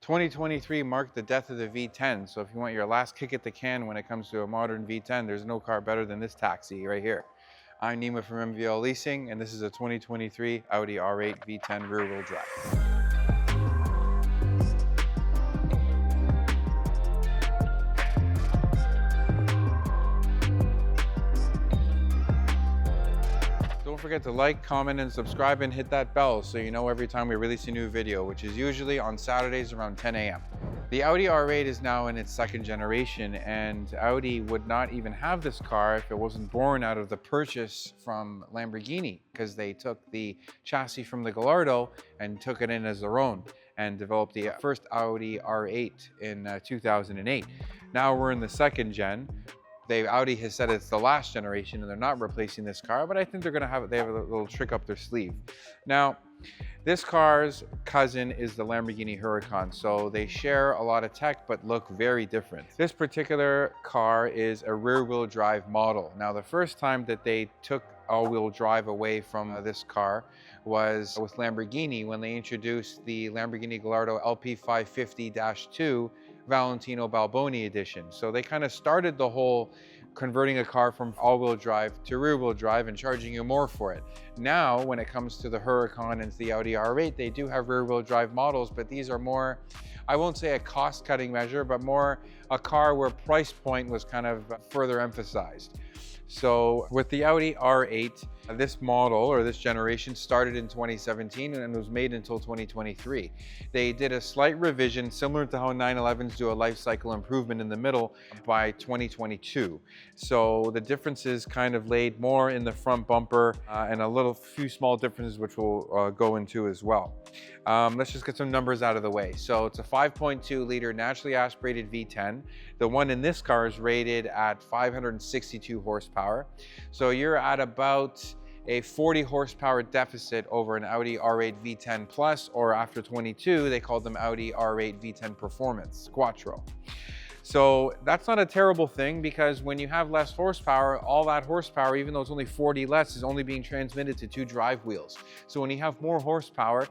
2023 marked the death of the V10, so if you want your last kick at the can when it comes to a modern V10, there's no car better than this taxi right here. I'm Nima from MVL Leasing, and this is a 2023 Audi R8 V10 rear-wheel drive. Don't forget to like, comment, and subscribe, and hit that bell so you know every time we release a new video, which is usually on Saturdays around 10 a.m. The Audi R8 is now in its second generation, and Audi would not even have this car if it wasn't born out of the purchase from Lamborghini, because they took the chassis from the Gallardo and took it in as their own and developed the first Audi R8 in 2008. Now we're in the second gen. Audi has said it's the last generation and they're not replacing this car, but I think they have a little trick up their sleeve. Now, this car's cousin is the Lamborghini Huracan, so they share a lot of tech but look very different. This particular car is a rear-wheel drive model. Now, the first time that they took all-wheel drive away from this car was with Lamborghini when they introduced the Lamborghini Gallardo LP550-2 Valentino Balboni edition. So they kind of started the whole converting a car from all-wheel drive to rear-wheel drive and charging you more for it. Now, when it comes to the Huracan and the Audi R8, they do have rear-wheel drive models, but these are more, I won't say a cost-cutting measure, but more a car where price point was kind of further emphasized. So with the Audi R8, this model or this generation started in 2017 and was made until 2023. They did a slight revision similar to how 911s do a life cycle improvement in the middle by 2022. So the differences kind of laid more in the front bumper and a few small differences which we'll go into as well. Let's just get some numbers out of the way. So it's a 5.2 liter naturally aspirated V10. The one in this car is rated at 562 horsepower. So you're at about a 40 horsepower deficit over an Audi R8 V10 Plus, or after 22, they called them Audi R8 V10 Performance Quattro. So that's not a terrible thing, because when you have less horsepower, all that horsepower, even though it's only 40 less, is only being transmitted to 2 drive wheels. So when you have more horsepower,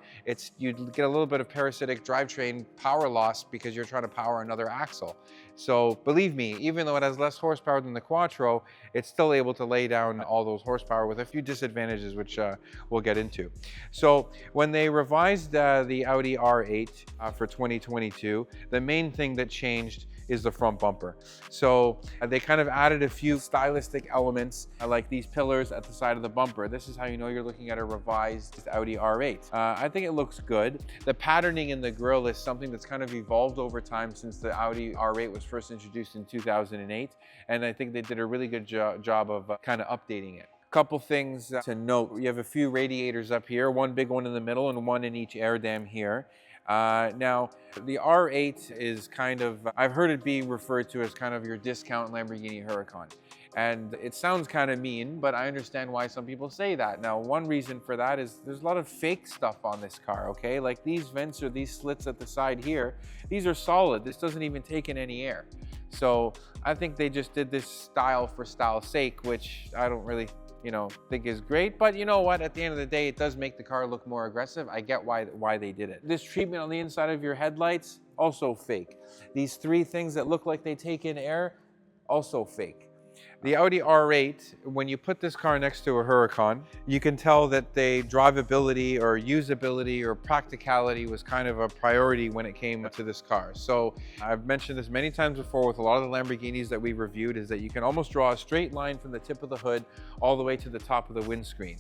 you get a little bit of parasitic drivetrain power loss because you're trying to power another axle. So believe me, even though it has less horsepower than the Quattro, it's still able to lay down all those horsepower with a few disadvantages, which we'll get into. So when they revised the Audi R8 for 2022, the main thing that changed is the front bumper. So they kind of added a few stylistic elements like these pillars at the side of the bumper. This is how you know you're looking at a revised Audi R8. I think it looks good. The patterning in the grille is something that's kind of evolved over time since the Audi R8 was first introduced in 2008. And I think they did a really good job of kind of updating it. Couple things to note. You have a few radiators up here, one big one in the middle and one in each air dam here. Now, the R8 is kind of, I've heard it be referred to as kind of your discount Lamborghini Huracan. And it sounds kind of mean, but I understand why some people say that. Now, one reason for that is there's a lot of fake stuff on this car, okay? Like these vents or these slits at the side here, these are solid. This doesn't even take in any air. So I think they just did this style for style's sake, which I don't really think is great, but you know what? At the end of the day, it does make the car look more aggressive. I get why they did it. This treatment on the inside of your headlights, also fake. These 3 things that look like they take in air, also fake. The Audi R8, when you put this car next to a Huracan, you can tell that the drivability or usability or practicality was kind of a priority when it came to this car. So I've mentioned this many times before with a lot of the Lamborghinis that we reviewed, is that you can almost draw a straight line from the tip of the hood all the way to the top of the windscreen.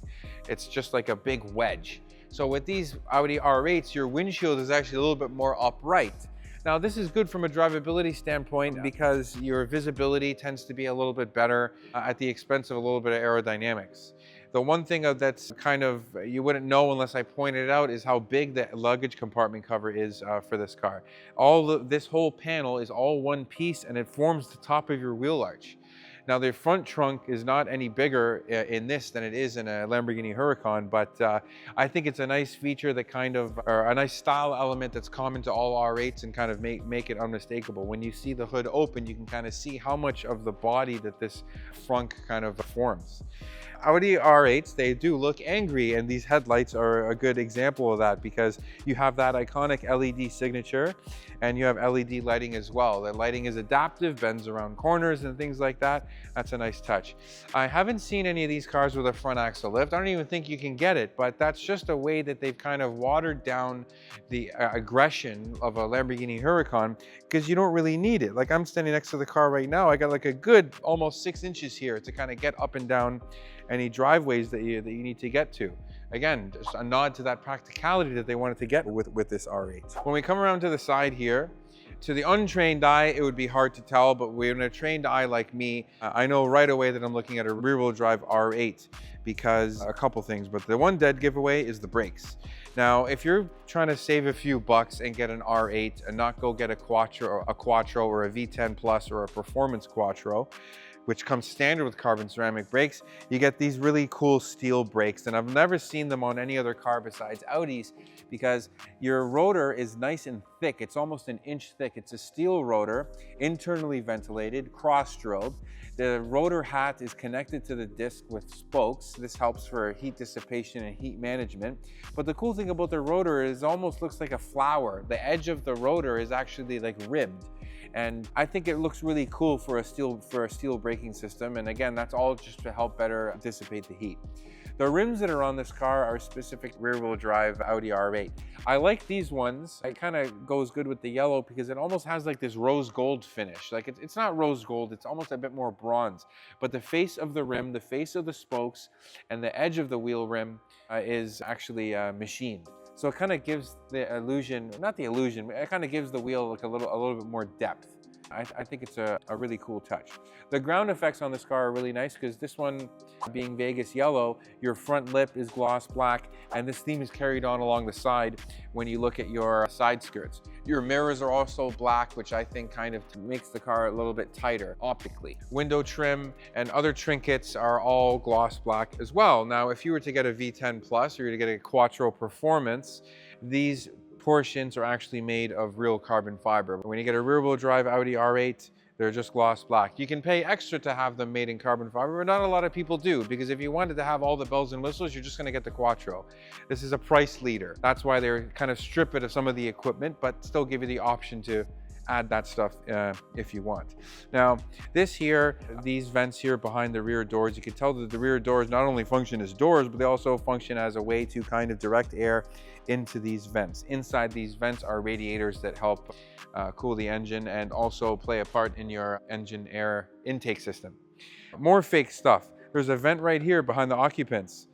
It's just like a big wedge. So with these Audi R8s, your windshield is actually a little bit more upright. Now, this is good from a drivability standpoint because your visibility tends to be a little bit better at the expense of a little bit of aerodynamics. The one thing that's kind of, you wouldn't know unless I pointed it out, is how big the luggage compartment cover is for this car. This whole panel is all one piece and it forms the top of your wheel arch. Now, the front trunk is not any bigger in this than it is in a Lamborghini Huracan, but I think it's a nice feature that or a nice style element that's common to all R8s and kind of make it unmistakable. When you see the hood open, you can kind of see how much of the body that this frunk kind of forms. Audi R8s, they do look angry, and these headlights are a good example of that because you have that iconic LED signature and you have LED lighting as well. The lighting is adaptive, bends around corners and things like that. That's a nice touch. I haven't seen any of these cars with a front axle lift. I don't even think you can get it, but that's just a way that they've kind of watered down the aggression of a Lamborghini Huracan because you don't really need it. Like, I'm standing next to the car right now. I got like a good almost 6 inches here to kind of get up and down any driveways that you need to get to. Again, just a nod to that practicality that they wanted to get with this R8. When we come around to the side here, to the untrained eye, it would be hard to tell, but when a trained eye like me, I know right away that I'm looking at a rear-wheel drive R8 because a couple things, but the one dead giveaway is the brakes. Now, if you're trying to save a few bucks and get an R8 and not go get a Quattro or a V10 Plus or a Performance Quattro, which comes standard with carbon ceramic brakes, you get these really cool steel brakes. And I've never seen them on any other car besides Audi's because your rotor is nice and thick. It's almost an inch thick. It's a steel rotor, internally ventilated, cross-drilled. The rotor hat is connected to the disc with spokes. This helps for heat dissipation and heat management. But the cool thing about the rotor is it almost looks like a flower. The edge of the rotor is actually like ribbed. And I think it looks really cool for a steel braking system. And again, that's all just to help better dissipate the heat. The rims that are on this car are specific rear-wheel drive Audi R8. I like these ones. It kind of goes good with the yellow because it almost has like this rose gold finish. Like it's not rose gold, it's almost a bit more bronze. But the face of the rim, the face of the spokes, and the edge of the wheel rim is actually machined. So it kind of gives the illusion, not the illusion, but it kind of gives the wheel like a little bit more depth. I think it's a really cool touch. The ground effects on this car are really nice because this one, being Vegas yellow, your front lip is gloss black, and this theme is carried on along the side when you look at your side skirts. Your mirrors are also black, which I think kind of makes the car a little bit tighter optically. Window trim and other trinkets are all gloss black as well. Now, if you were to get a V10 Plus or you were to get a Quattro Performance, these portions are actually made of real carbon fiber. When you get a rear-wheel drive Audi R8, they're just gloss black. You can pay extra to have them made in carbon fiber, but not a lot of people do, because if you wanted to have all the bells and whistles, you're just gonna get the Quattro. This is a price leader. That's why they're kind of strip it of some of the equipment, but still give you the option to add that stuff if you want. Now, these vents here behind the rear doors, you can tell that the rear doors not only function as doors, but they also function as a way to kind of direct air into these vents. Inside these vents are radiators that help cool the engine and also play a part in your engine air intake system. More fake stuff. There's a vent right here behind the occupants.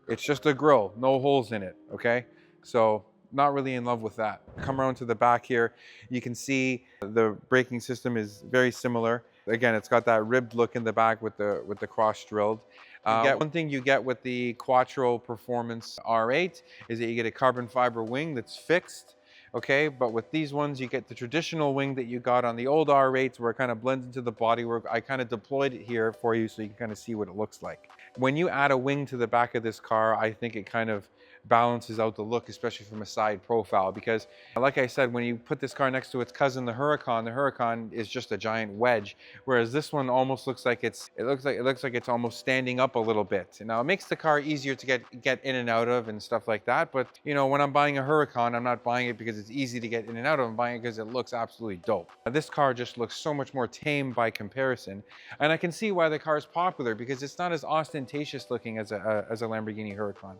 It's just a grill, no holes in it, okay? So not really in love with that. Come around to the back here, you can see the braking system is very similar. Again, it's got that ribbed look in the back with the cross drilled. One thing you get with the Quattro Performance R8 is that you get a carbon fiber wing that's fixed. Okay, but with these ones, you get the traditional wing that you got on the old R8s where it kind of blends into the bodywork. I kind of deployed it here for you so you can kind of see what it looks like. When you add a wing to the back of this car, I think it kind of balances out the look, especially from a side profile, because like I said, when you put this car next to its cousin, the Huracan is just a giant wedge, whereas this one almost looks like it looks like it's almost standing up a little bit. Now, it makes the car easier to get in and out of and stuff like that, but you know, when I'm buying a Huracan, I'm not buying it because it's easy to get in and out of. I'm buying it because it looks absolutely dope. This car just looks so much more tame by comparison, and I can see why the car is popular because it's not as ostentatious looking as a Lamborghini Huracan.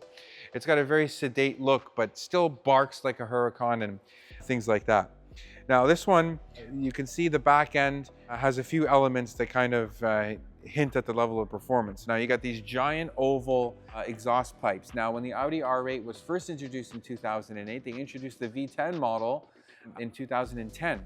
It's got a very sedate look, but still barks like a Huracan and things like that. Now this one, you can see the back end has a few elements that kind of hint at the level of performance. Now you got these giant oval exhaust pipes. Now when the Audi R8 was first introduced in 2008, they introduced the V10 model in 2010.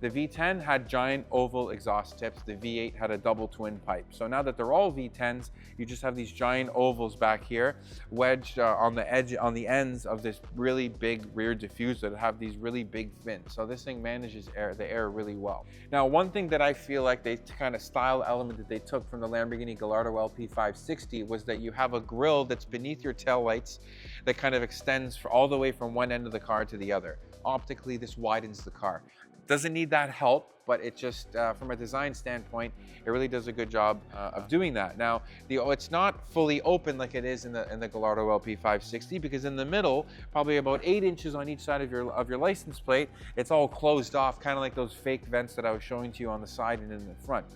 The V10 had giant oval exhaust tips. The V8 had a double twin pipe. So now that they're all V10s, you just have these giant ovals back here, wedged on the ends of this really big rear diffuser that have these really big vents. So this thing manages the air really well. Now, one thing that I feel like they kind of style element that they took from the Lamborghini Gallardo LP560 was that you have a grille that's beneath your taillights that kind of extends all the way from one end of the car to the other. optically this widens the car. Doesn't need that help, but it just, from a design standpoint, it really does a good job of doing that. Now, it's not fully open like it is in the Gallardo LP 560, because in the middle, probably about 8 inches on each side of your license plate, it's all closed off, kind of like those fake vents that I was showing to you on the side and in the front.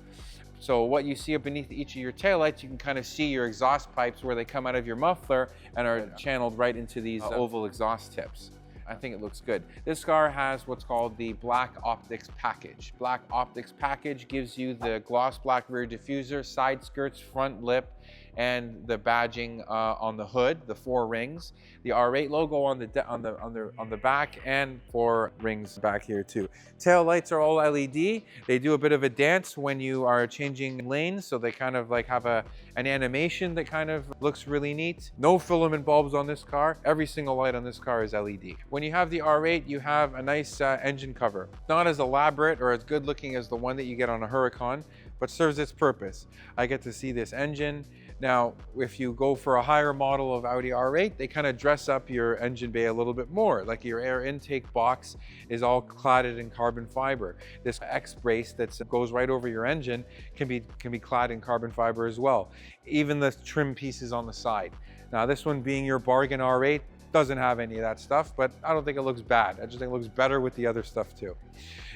So what you see up beneath each of your taillights, you can kind of see your exhaust pipes where they come out of your muffler and are channeled right into these oval exhaust tips. I think it looks good. This car has what's called the Black Optics package. Black Optics package gives you the gloss black rear diffuser, side skirts, front lip, and the badging on the hood, the 4 rings, the R8 logo on the back, and 4 rings back here too. Tail lights are all LED. They do a bit of a dance when you are changing lanes, so they kind of like have an animation that kind of looks really neat. No filament bulbs on this car. Every single light on this car is LED. When you have the R8, you have a nice engine cover. Not as elaborate or as good looking as the one that you get on a Huracan, but serves its purpose. I get to see this engine. Now, if you go for a higher model of Audi R8, they kind of dress up your engine bay a little bit more. Like your air intake box is all cladded in carbon fiber. This X brace that goes right over your engine can be clad in carbon fiber as well. Even the trim pieces on the side. Now, this one being your bargain R8 doesn't have any of that stuff, but I don't think it looks bad. I just think it looks better with the other stuff too.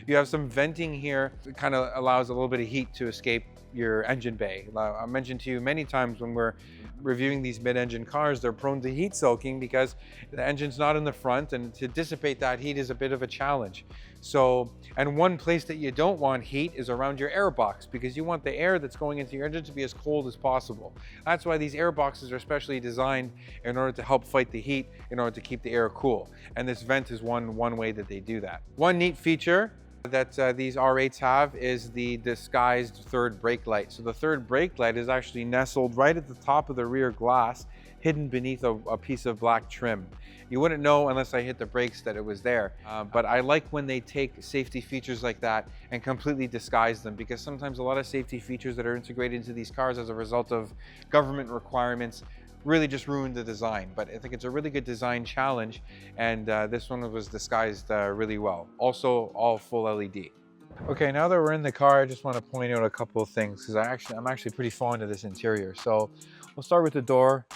You have some venting here that kind of allows a little bit of heat to escape your engine bay. I mentioned to you many times when we're reviewing these mid-engine cars, they're prone to heat soaking because the engine's not in the front, and to dissipate that heat is a bit of a challenge. So, and one place that you don't want heat is around your air box, because you want the air that's going into your engine to be as cold as possible. That's why these air boxes are specially designed in order to help fight the heat, in order to keep the air cool. And this vent is one way that they do that. One neat feature that these R8s have is the disguised third brake light. So the third brake light is actually nestled right at the top of the rear glass, hidden beneath a piece of black trim. You wouldn't know unless I hit the brakes that it was there. But I like when they take safety features like that and completely disguise them, because sometimes a lot of safety features that are integrated into these cars as a result of government requirements really just ruined the design. But I think it's a really good design challenge, and this one was disguised really well. Also all full LED. Okay, now that we're in the car, I just want to point out a couple of things, because I'm actually pretty fond of this interior. So we'll start with the door.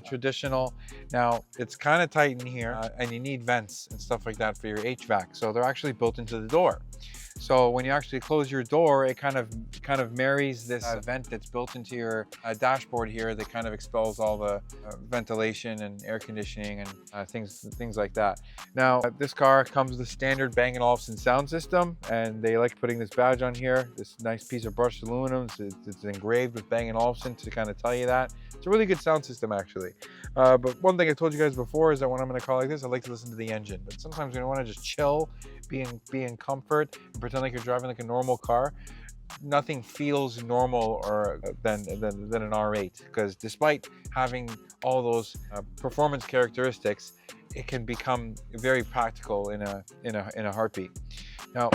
Traditional. Now it's kind of tight in here, and you need vents and stuff like that for your HVAC. So they're actually built into the door. So when you actually close your door, it kind of marries this vent that's built into your dashboard here that kind of expels all the ventilation and air conditioning and things like that. Now, this car comes with the standard Bang & Olufsen sound system, and they like putting this badge on here, this nice piece of brushed aluminum. It's engraved with Bang & Olufsen to kind of tell you that. It's a really good sound system, actually. But one thing I told you guys before is that when I'm in a car like this, I like to listen to the engine. But sometimes when I want to just chill, be in comfort, and pretend like you're driving like a normal car, nothing feels normal or than an R8, because despite having all those performance characteristics, it can become very practical in a heartbeat. Now,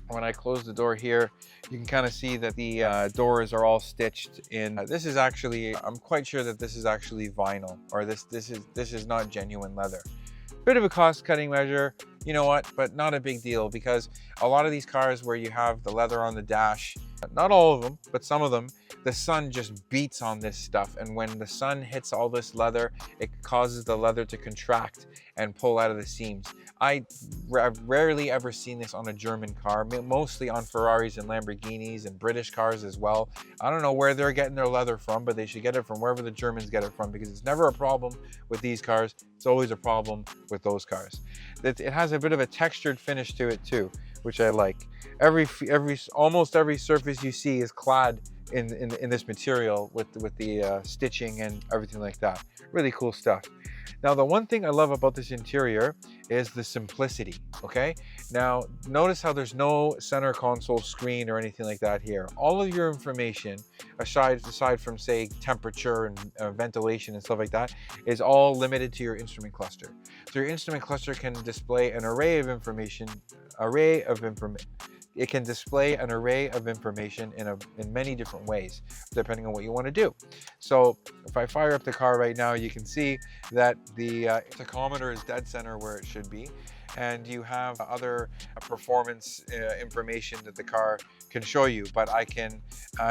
when I close the door here, you can kind of see that the doors are all stitched in. This is actually, I'm quite sure that this is actually vinyl, or this is not genuine leather. Bit of a cost-cutting measure, you know what, but not a big deal, because a lot of these cars where you have the leather on the dash, not all of them, but some of them, the sun just beats on this stuff. And when the sun hits all this leather, it causes the leather to contract and pull out of the seams. I've rarely ever seen this on a German car, mostly on Ferraris and Lamborghinis and British cars as well. I don't know where they're getting their leather from, but they should get it from wherever the Germans get it from, because it's never a problem with these cars. It's always a problem with those cars. It has a bit of a textured finish to it too, which I like. Almost every surface you see is clad in this material with the stitching and everything like that. Really cool stuff. Now, the one thing I love about this interior is the simplicity, okay? Now, notice how there's no center console screen or anything like that here. All of your information, aside from, say, temperature and ventilation and stuff like that, is all limited to your instrument cluster. So your instrument cluster can display an array of information. It can display an array of information in many different ways, depending on what you want to do. So if I fire up the car right now, you can see that the tachometer is dead center where it should be. and you have other performance information that the car can show you, but I can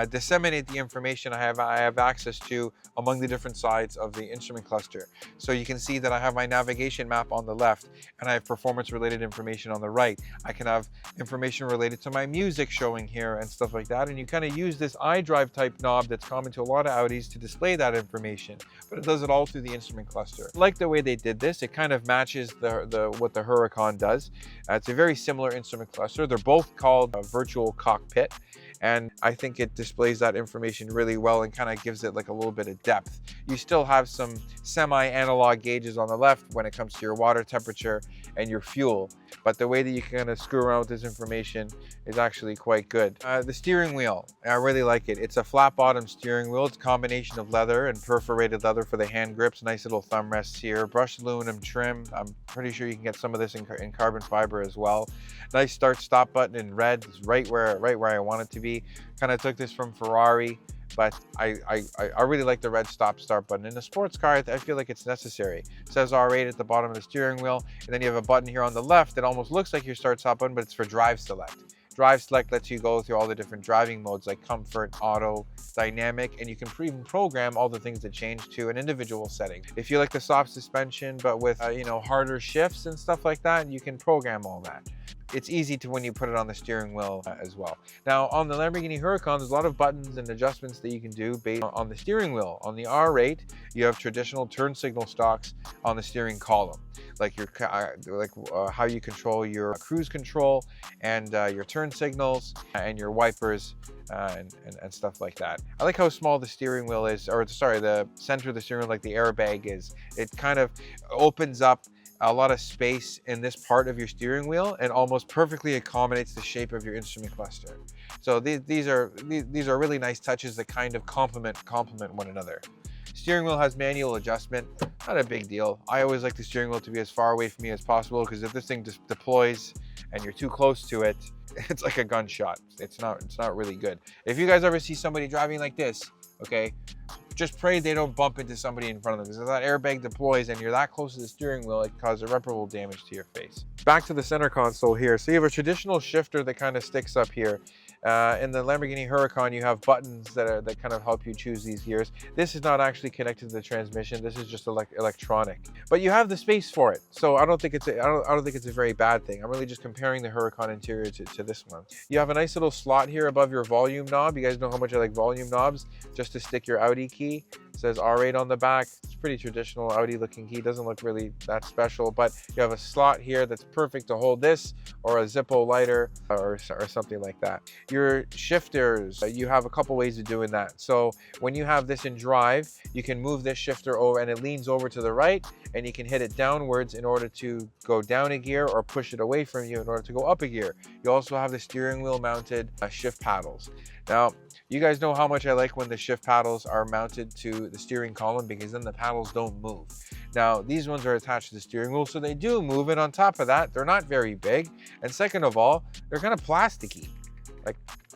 disseminate the information I have access to among the different sides of the instrument cluster. So you can see that I have my navigation map on the left, and I have performance related information on the right. I can have information related to my music showing here and stuff like that, and you kind of use this iDrive type knob that's common to a lot of Audis to display that information, but it does it all through the instrument cluster. I like the way they did this. It kind of matches what the Huracan does. It's a very similar instrument cluster. They're both called a virtual cockpit, and I think it displays that information really well and kind of gives it like a little bit of depth. You still have some semi-analog gauges on the left when it comes to your water temperature and your fuel, but the way that you can kind of screw around with this information is actually quite good. The steering wheel, I really like it. It's a flat bottom steering wheel. It's a combination of leather and perforated leather for the hand grips, nice little thumb rests here, brushed aluminum trim. I'm pretty sure you can get some of this in carbon fiber as well. Nice start stop button in red. It's right where I want it to be. Kind of took this from Ferrari, but I really like the red stop-start button. In a sports car, I feel like it's necessary. It says R8 at the bottom of the steering wheel, and then you have a button here on the left that almost looks like your start-stop button, but it's for drive select. Drive select lets you go through all the different driving modes like comfort, auto, dynamic, and you can even program all the things that change to an individual setting. If you like the soft suspension, but with harder shifts and stuff like that, you can program all that. It's easy to when you put it on the steering wheel as well. Now on the Lamborghini Huracan, there's a lot of buttons and adjustments that you can do based on the steering wheel. On the R8, you have traditional turn signal stalks on the steering column, like your how you control your cruise control and your turn signals and your wipers and stuff like that. I like how small the steering wheel is, or sorry, the center of the steering wheel, like the airbag is. It kind of opens up a lot of space in this part of your steering wheel and almost perfectly accommodates the shape of your instrument cluster. So these are really nice touches that kind of complement one another. Steering wheel has manual adjustment, not a big deal. I always like the steering wheel to be as far away from me as possible, because if this thing just deploys and you're too close to it, it's like a gunshot. It's not really good. If you guys ever see somebody driving like this, okay, just pray they don't bump into somebody in front of them, because if that airbag deploys and you're that close to the steering wheel, it can cause irreparable damage to your face. Back to the center console here. So you have a traditional shifter that kind of sticks up here. In the Lamborghini Huracan, you have buttons that kind of help you choose these gears. This is not actually connected to the transmission. This is just electronic, but you have the space for it. So I don't think it's a very bad thing. I'm really just comparing the Huracan interior to this one. You have a nice little slot here above your volume knob. You guys know how much I like volume knobs, just to stick your Audi key. It says R8 on the back. It's pretty traditional Audi looking key. Doesn't look really that special, but you have a slot here that's perfect to hold this or a Zippo lighter or something like that. Your shifters, you have a couple ways of doing that. So when you have this in drive, you can move this shifter over and it leans over to the right, and you can hit it downwards in order to go down a gear, or push it away from you in order to go up a gear. You also have the steering wheel mounted shift paddles. Now, you guys know how much I like when the shift paddles are mounted to the steering column, because then the paddles don't move. Now, these ones are attached to the steering wheel, so they do move, and on top of that, they're not very big. And second of all, they're kind of plasticky.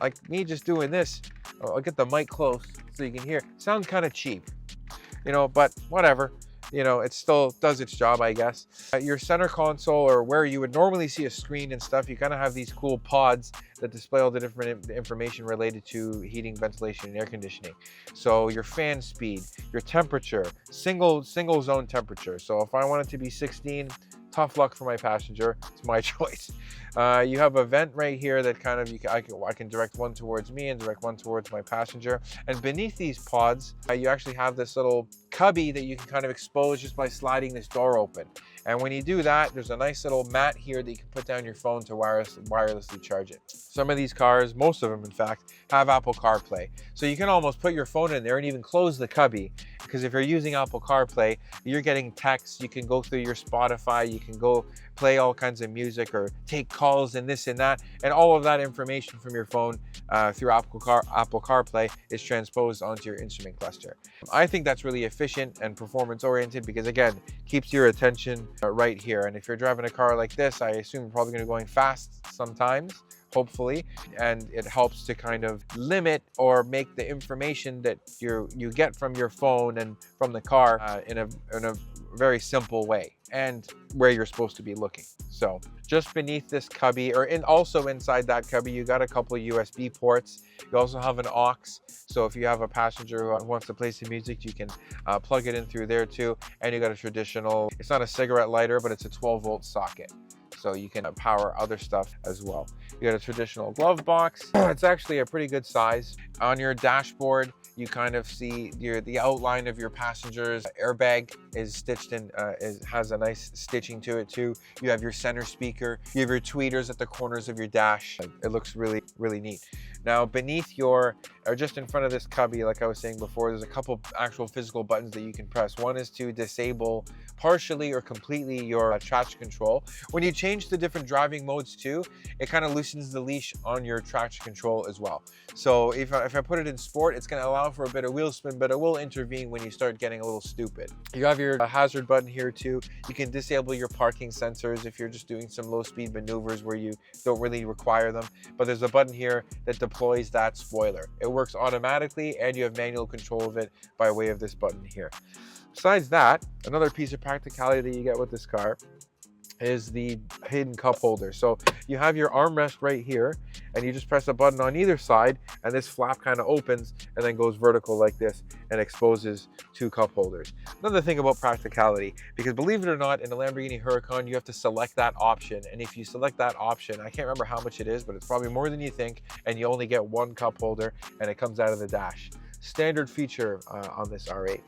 Like me just doing this, I'll get the mic close so you can hear. Sounds kind of cheap, but whatever. It still does its job, I guess. Your center console, or where you would normally see a screen and stuff, you kind of have these cool pods that display all the different information related to heating, ventilation, and air conditioning. So your fan speed, your temperature, single zone temperature. So if I want it to be 16, tough luck for my passenger. It's my choice. You have a vent right here that kind of I can direct one towards me and direct one towards my passenger. And beneath these pods, you actually have this little cubby that you can kind of expose just by sliding this door open. And when you do that, there's a nice little mat here that you can put down your phone to wirelessly charge it. Some of these cars, most of them in fact, have Apple CarPlay. So you can almost put your phone in there and even close the cubby, because if you're using Apple CarPlay, you're getting texts, you can go through your Spotify, you can go play all kinds of music or take calls and this and that, and all of that information from your phone through Apple CarPlay is transposed onto your instrument cluster. I think that's really efficient and performance oriented, because again, keeps your attention right here. And if you're driving a car like this, I assume you're probably going to be going fast sometimes, hopefully, and it helps to kind of limit or make the information that you get from your phone and from the car in a very simple way. and where you're supposed to be looking. So just beneath this cubby, or also inside that cubby, you got a couple of USB ports. You also have an aux. So if you have a passenger who wants to play some music, you can plug it in through there too. And you got a traditional, it's not a cigarette lighter, but it's a 12-volt socket. So you can power other stuff as well. You got a traditional glove box. It's actually a pretty good size. On your dashboard, you kind of see the outline of your passenger's airbag is stitched in, has a nice stitching to it too. You have your center speaker. You have your tweeters at the corners of your dash. It looks really, really neat. Now beneath or just in front of this cubby, like I was saying before, there's a couple actual physical buttons that you can press. One is to disable partially or completely your traction control. When you change the different driving modes too, it kind of loosens the leash on your traction control as well. So if I put it in sport, it's going to allow for a bit of wheel spin, but it will intervene when you start getting a little stupid. You have your hazard button here too. You can disable your parking sensors if you're just doing some low speed maneuvers where you don't really require them. But there's a button here that deploys that spoiler. It works automatically and you have manual control of it by way of this button here. Besides that, another piece of practicality that you get with this car is the hidden cup holder. So you have your armrest right here and you just press a button on either side and this flap kind of opens and then goes vertical like this and exposes two cup holders. Another thing about practicality, because believe it or not, in a Lamborghini Huracan, you have to select that option. And if you select that option, I can't remember how much it is, but it's probably more than you think, and you only get one cup holder and it comes out of the dash. Standard feature on this R8.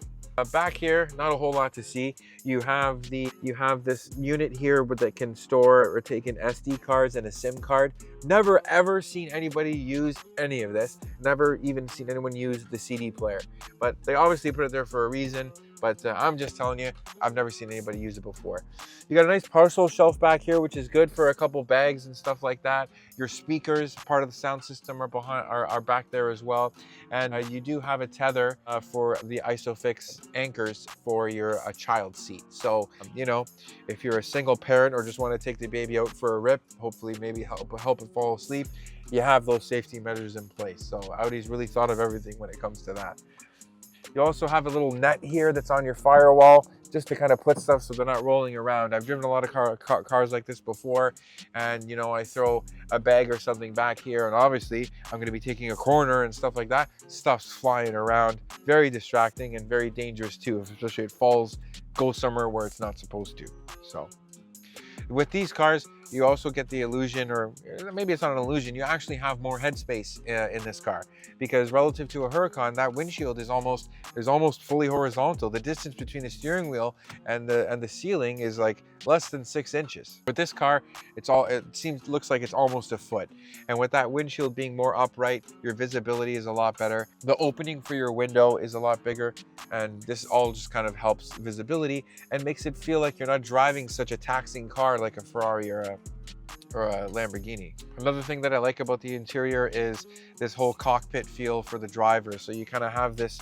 Back here, not a whole lot to see. You have this unit here that can store or take in SD cards and a SIM card. Never ever seen anybody use any of this. Never even seen anyone use the CD player. But they obviously put it there for a reason. But I'm just telling you, I've never seen anybody use it before. You got a nice parcel shelf back here, which is good for a couple bags and stuff like that. Your speakers, part of the sound system, are back there as well. And you do have a tether for the ISOFIX anchors for your child seat. So, you know, if you're a single parent or just want to take the baby out for a rip, hopefully maybe help it fall asleep, you have those safety measures in place. So Audi's really thought of everything when it comes to that. You also have a little net here that's on your firewall just to kind of put stuff so they're not rolling around. I've driven a lot of cars like this before, and you know, I throw a bag or something back here, and obviously I'm going to be taking a corner and stuff like that. Stuff's flying around. Very distracting and very dangerous too, especially if it falls, goes somewhere where it's not supposed to. So with these cars, you also get the illusion, or maybe it's not an illusion, you actually have more headspace in this car, because relative to a Huracan, that windshield is almost fully horizontal. The distance between the steering wheel and the ceiling is like less than 6 inches. With this car, looks like it's almost a foot. And with that windshield being more upright, your visibility is a lot better. The opening for your window is a lot bigger, and this all just kind of helps visibility and makes it feel like you're not driving such a taxing car like a Ferrari or a Lamborghini. Another thing that I like about the interior is this whole cockpit feel for the driver. So you kind of have this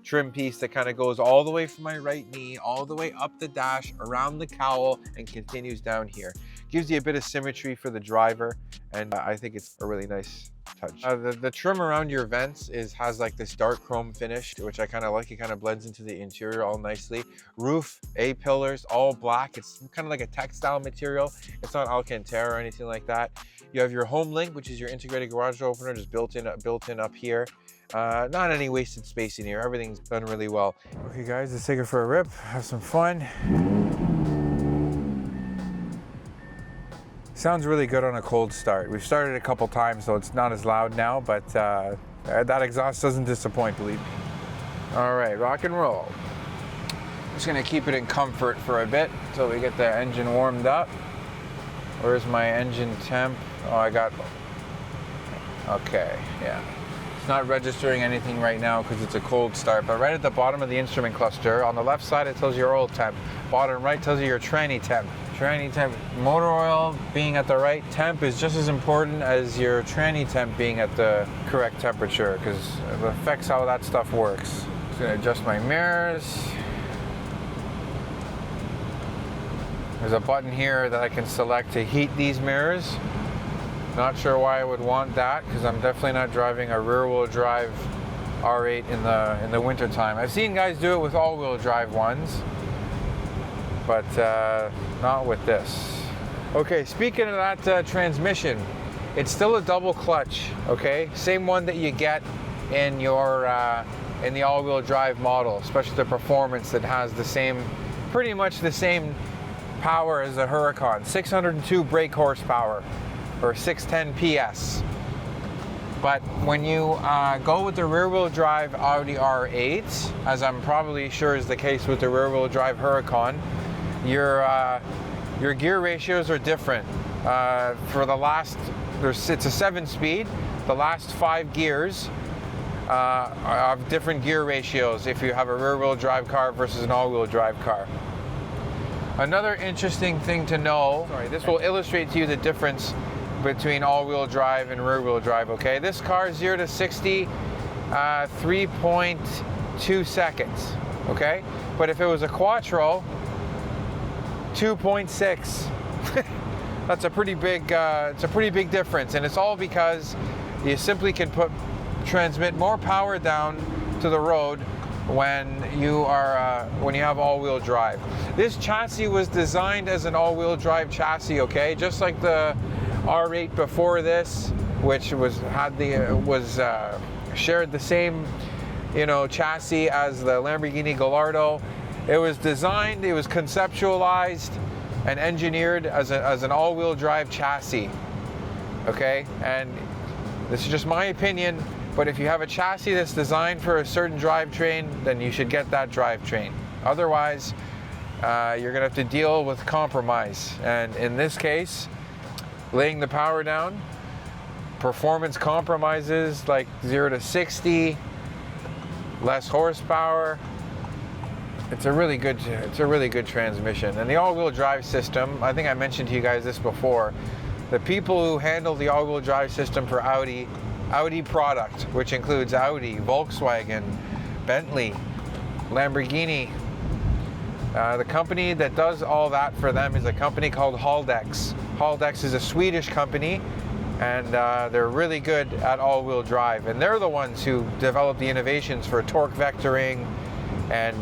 trim piece that kind of goes all the way from my right knee, all the way up the dash, around the cowl, and continues down here. Gives you a bit of symmetry for the driver, and I think it's a really nice touch. The trim around your vents has like this dark chrome finish, which I kind of like. It kind of blends into the interior all nicely. Roof, A-pillars, all black. It's kind of like a textile material. It's not Alcantara or anything like that. You have your home link, which is your integrated garage door opener, just built in up here. Not any wasted space in here. Everything's done really well. Okay guys, let's take it for a rip, have some fun. Sounds really good on a cold start. We've started a couple times, so it's not as loud now, but that exhaust doesn't disappoint, believe me. All right, rock and roll. Just gonna keep it in comfort for a bit until we get the engine warmed up. Where's my engine temp? Oh, okay, yeah. It's not registering anything right now because it's a cold start, but right at the bottom of the instrument cluster, on the left side it tells you your oil temp. Bottom right tells you your tranny temp. Tranny temp, motor oil being at the right temp is just as important as your tranny temp being at the correct temperature, because it affects how that stuff works. Just gonna adjust my mirrors. There's a button here that I can select to heat these mirrors. Not sure why I would want that, because I'm definitely not driving a rear-wheel drive R8 in the winter time. I've seen guys do it with all-wheel drive ones, but not with this. Okay, speaking of that transmission, it's still a double clutch, okay? Same one that you get in your in the all-wheel drive model, especially the performance that has the same, pretty much the same power as a Huracan. 602 brake horsepower, or 610 PS. But when you go with the rear-wheel drive Audi R8, as I'm probably sure is the case with the rear-wheel drive Huracan, your gear ratios are different. For the last, it's a 7-speed. The last 5 gears have different gear ratios if you have a rear-wheel drive car versus an all-wheel drive car. Another interesting thing to know, this will illustrate to you the difference between all-wheel drive and rear-wheel drive, okay? This car, 0 to 60, 3.2 seconds, okay? But if it was a Quattro, 2.6. That's a pretty big, it's a pretty big difference, and it's all because you simply can transmit more power down to the road when you have all-wheel drive. This chassis was designed as an all-wheel drive chassis, okay? Just like the R8 before this, which shared the same, chassis as the Lamborghini Gallardo. It was designed, it was conceptualized and engineered as an all-wheel drive chassis, okay? And this is just my opinion, but if you have a chassis that's designed for a certain drivetrain, then you should get that drivetrain. Otherwise, you're gonna have to deal with compromise. And in this case, laying the power down, performance compromises like 0 to 60, less horsepower. It's a really good transmission. And the all-wheel drive system, I think I mentioned to you guys this before, the people who handle the all-wheel drive system for Audi product, which includes Audi, Volkswagen, Bentley, Lamborghini, the company that does all that for them is a company called Haldex. Haldex is a Swedish company, and they're really good at all-wheel drive, and they're the ones who develop the innovations for torque vectoring and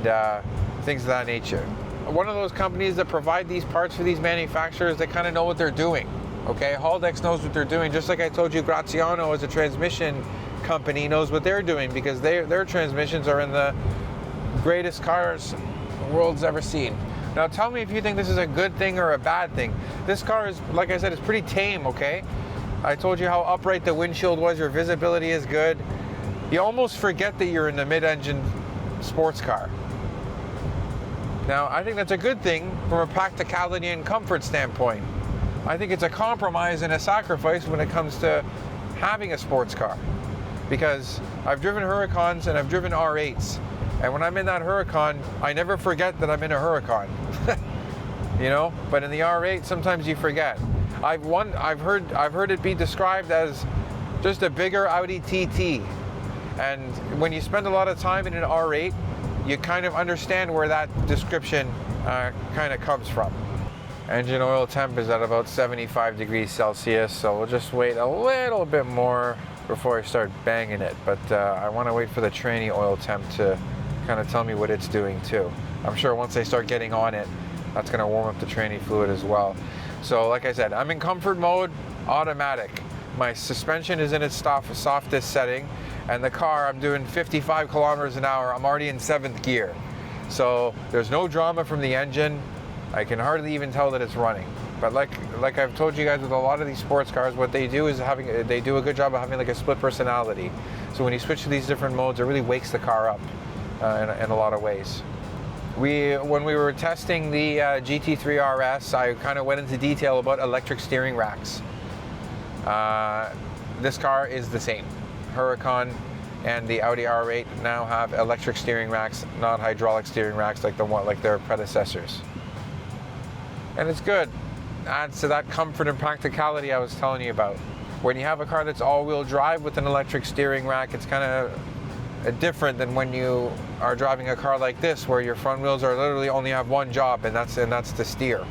things of that nature. One of those companies that provide these parts for these manufacturers, they kind of know what they're doing. Okay, Haldex knows what they're doing, just like I told you Graziano as a transmission company knows what they're doing, because their transmissions are in the greatest cars the world's ever seen. Now tell me if you think this is a good thing or a bad thing. This car is, like I said, it's pretty tame, okay? I told you how upright the windshield was, your visibility is good. You almost forget that you're in the mid-engine sports car. Now, I think that's a good thing from a practicality and comfort standpoint. I think it's a compromise and a sacrifice when it comes to having a sports car, because I've driven Huracans and I've driven R8s, and when I'm in that Huracan, I never forget that I'm in a Huracan. But in the R8, sometimes you forget. I've heard it be described as just a bigger Audi TT, and when you spend a lot of time in an R8, you kind of understand where that description kind of comes from. Engine oil temp is at about 75 degrees Celsius, so we'll just wait a little bit more before I start banging it. But I want to wait for the tranny oil temp to kind of tell me what it's doing too. I'm sure once they start getting on it, that's going to warm up the tranny fluid as well. So like I said, I'm in comfort mode, automatic. My suspension is in its softest setting, and the car, I'm doing 55 kilometers an hour. I'm already in 7th gear. So there's no drama from the engine. I can hardly even tell that it's running. But like I've told you guys, with a lot of these sports cars, what they do is they do a good job of having like a split personality. So when you switch to these different modes, it really wakes the car up in a lot of ways. When we were testing the GT3 RS, I kind of went into detail about electric steering racks. This car is the same. Huracan and the Audi R8 now have electric steering racks, not hydraulic steering racks like their predecessors. And it's good. Adds to that comfort and practicality I was telling you about. When you have a car that's all-wheel drive with an electric steering rack, it's kind of different than when you are driving a car like this, where your front wheels are literally only have one job, and that's to steer.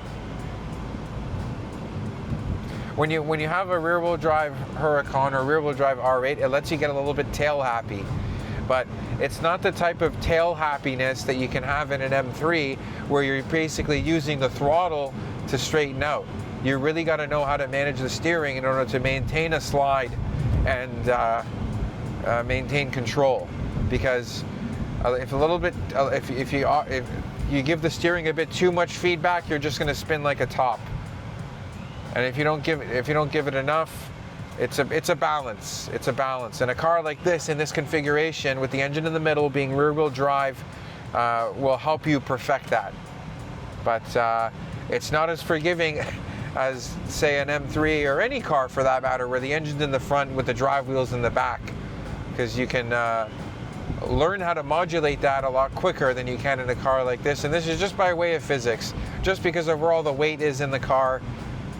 When you have a rear-wheel drive Huracan or rear-wheel drive R8, it lets you get a little bit tail happy. but it's not the type of tail happiness that you can have in an M3 where you're basically using the throttle to straighten out. You really got to know how to manage the steering in order to maintain a slide and maintain control, because if you give the steering a bit too much feedback, you're just going to spin like a top. And if you don't give it enough, it's a balance. It's a balance. And a car like this in this configuration with the engine in the middle being rear-wheel drive will help you perfect that. But it's not as forgiving as, say, an M3 or any car for that matter, where the engine's in the front with the drive wheels in the back, because you can learn how to modulate that a lot quicker than you can in a car like this. And this is just by way of physics, just because of where all the weight is in the car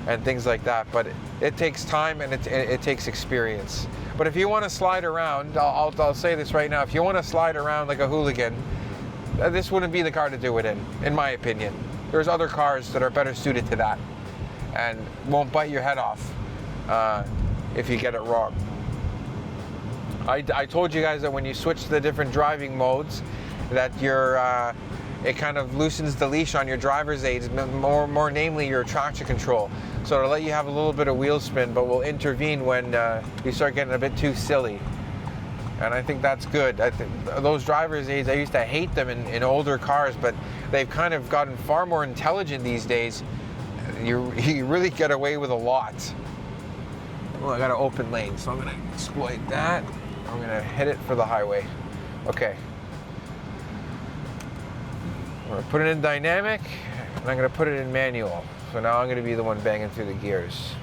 and things like that. But it takes time and it takes experience. But if you want to slide around, I'll say this right now, if you want to slide around like a hooligan, this wouldn't be the car to do it in my opinion. There's other cars that are better suited to that and won't bite your head off if you get it wrong. I told you guys that when you switch to the different driving modes, that it kind of loosens the leash on your driver's aids, more namely your traction control. So it'll let you have a little bit of wheel spin, but will intervene when you start getting a bit too silly. And I think that's good. I think those driver's aids, I used to hate them in older cars, but they've kind of gotten far more intelligent these days. You really get away with a lot. Well, I got an open lane, so I'm gonna exploit that. I'm gonna hit it for the highway. Okay. I'm gonna put it in dynamic, and I'm gonna put it in manual. So now I'm gonna be the one banging through the gears.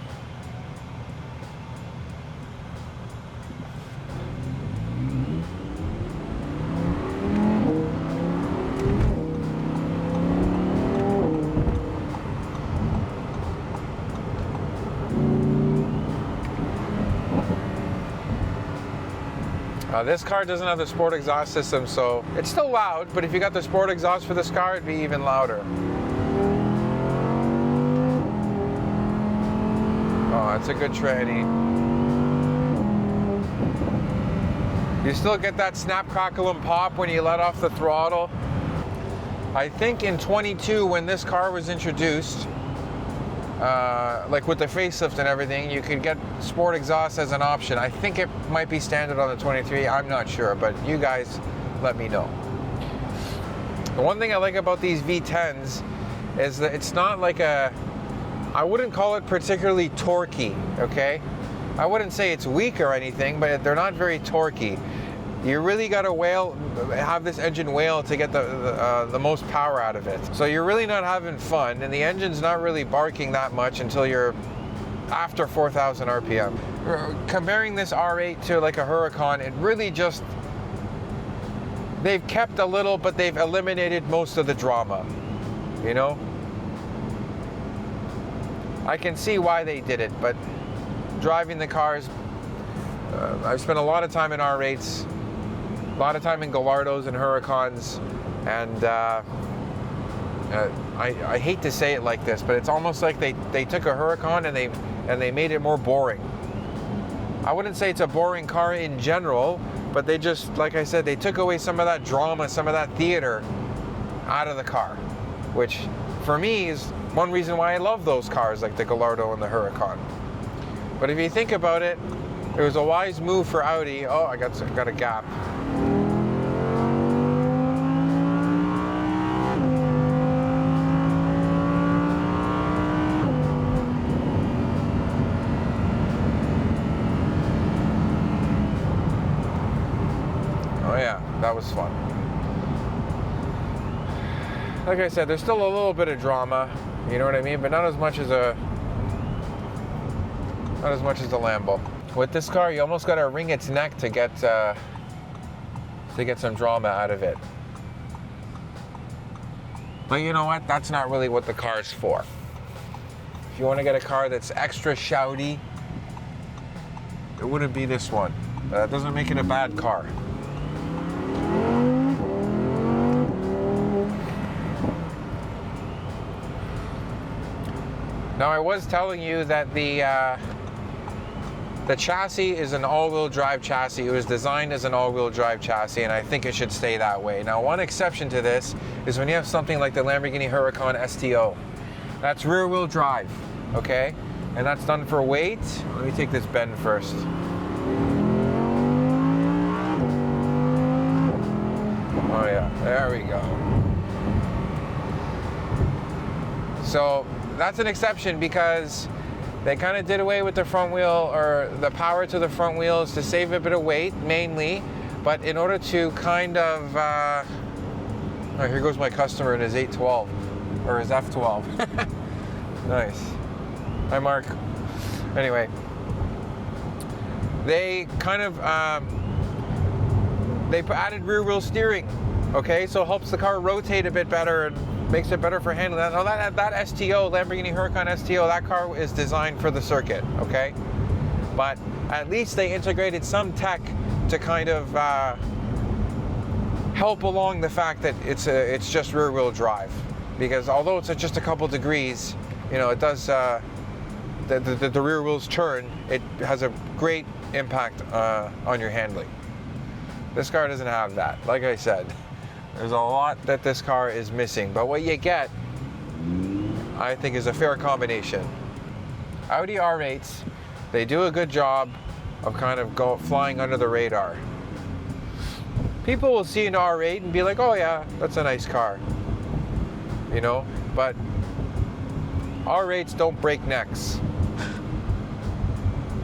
This car doesn't have the sport exhaust system, so it's still loud, but if you got the sport exhaust for this car, it'd be even louder. Oh, that's a good tranny. You still get that snap, crackle, and pop when you let off the throttle. I think in 22, when this car was introduced, like with the facelift and everything, you could get sport exhaust as an option. I think it might be standard on the 23, I'm not sure, but you guys let me know. The one thing I like about these V10s is that it's not like I wouldn't call it particularly torquey, okay? I wouldn't say it's weak or anything, but they're not very torquey. You really got to have this engine wail to get the most power out of it. So you're really not having fun, and the engine's not really barking that much until you're after 4,000 RPM. Comparing this R8 to like a Huracan, it really just, they've kept a little, but they've eliminated most of the drama, you know? I can see why they did it, but driving the cars, I've spent a lot of time in R8s, a lot of time in Gallardos and Huracans, and I hate to say it like this, but it's almost like they took a Huracan and they made it more boring. I wouldn't say it's a boring car in general, but they just, like I said, they took away some of that drama, some of that theater out of the car, which for me is one reason why I love those cars like the Gallardo and the Huracan. But if you think about it, it was a wise move for Audi. Oh, I got a gap. Oh yeah, that was fun. Like I said, there's still a little bit of drama, you know what I mean? But not as much as the Lambo. With this car, you almost got to wring its neck to get some drama out of it. But you know what? That's not really what the car's for. If you want to get a car that's extra shouty, it wouldn't be this one. But that doesn't make it a bad car. Now, I was telling you that the The chassis is an all-wheel drive chassis. It was designed as an all-wheel drive chassis, and I think it should stay that way. Now, one exception to this is when you have something like the Lamborghini Huracan STO. That's rear-wheel drive, okay? And that's done for weight. Let me take this bend first. Oh yeah, there we go. So that's an exception because they kind of did away with the front wheel, or the power to the front wheels, to save a bit of weight mainly, but in order to kind of, oh, here goes my customer in his 812, or his F12. Nice. Hi, Mark. Anyway, they kind of, they added rear wheel steering, okay? So it helps the car rotate a bit better and makes it better for handling. Now that STO, Lamborghini Huracan STO, that car is designed for the circuit, okay? But at least they integrated some tech to kind of help along the fact that it's just rear wheel drive. Because although it's at just a couple degrees, you know, it does, the rear wheels turn, it has a great impact on your handling. This car doesn't have that. Like I said, there's a lot that this car is missing, but what you get, I think, is a fair combination. Audi R8s, they do a good job of kind of flying under the radar. People will see an R8 and be like, oh yeah, that's a nice car, you know, but R8s don't break necks.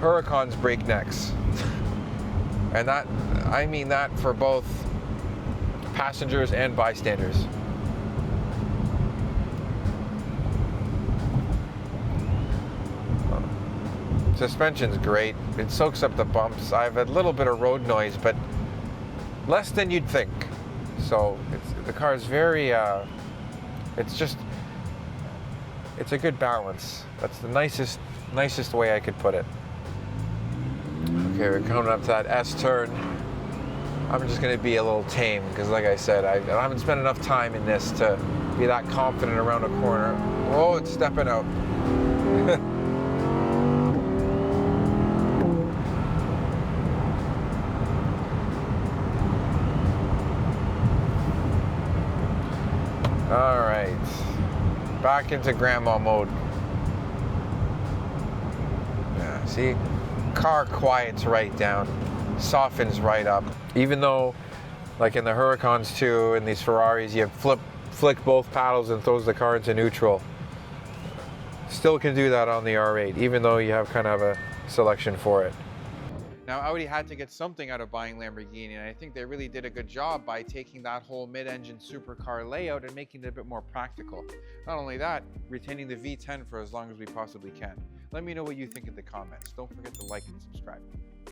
Huracans break necks. And that, I mean that for both passengers and bystanders. Suspension's great. It soaks up the bumps. I have a little bit of road noise, but less than you'd think. So the car is very, it's a good balance. That's the nicest way I could put it. Okay, we're coming up to that S turn. I'm just going to be a little tame because, like I said, I haven't spent enough time in this to be that confident around a corner. Oh, it's stepping out. All right, back into grandma mode. Yeah, see, car quiets right down, softens right up. Even though, like in the Huracans too, and these Ferraris, you flick both paddles and throws the car into neutral. Still can do that on the R8, even though you have kind of a selection for it. Now, Audi had to get something out of buying Lamborghini, and I think they really did a good job by taking that whole mid-engine supercar layout and making it a bit more practical. Not only that, retaining the V10 for as long as we possibly can. Let me know what you think in the comments. Don't forget to like and subscribe.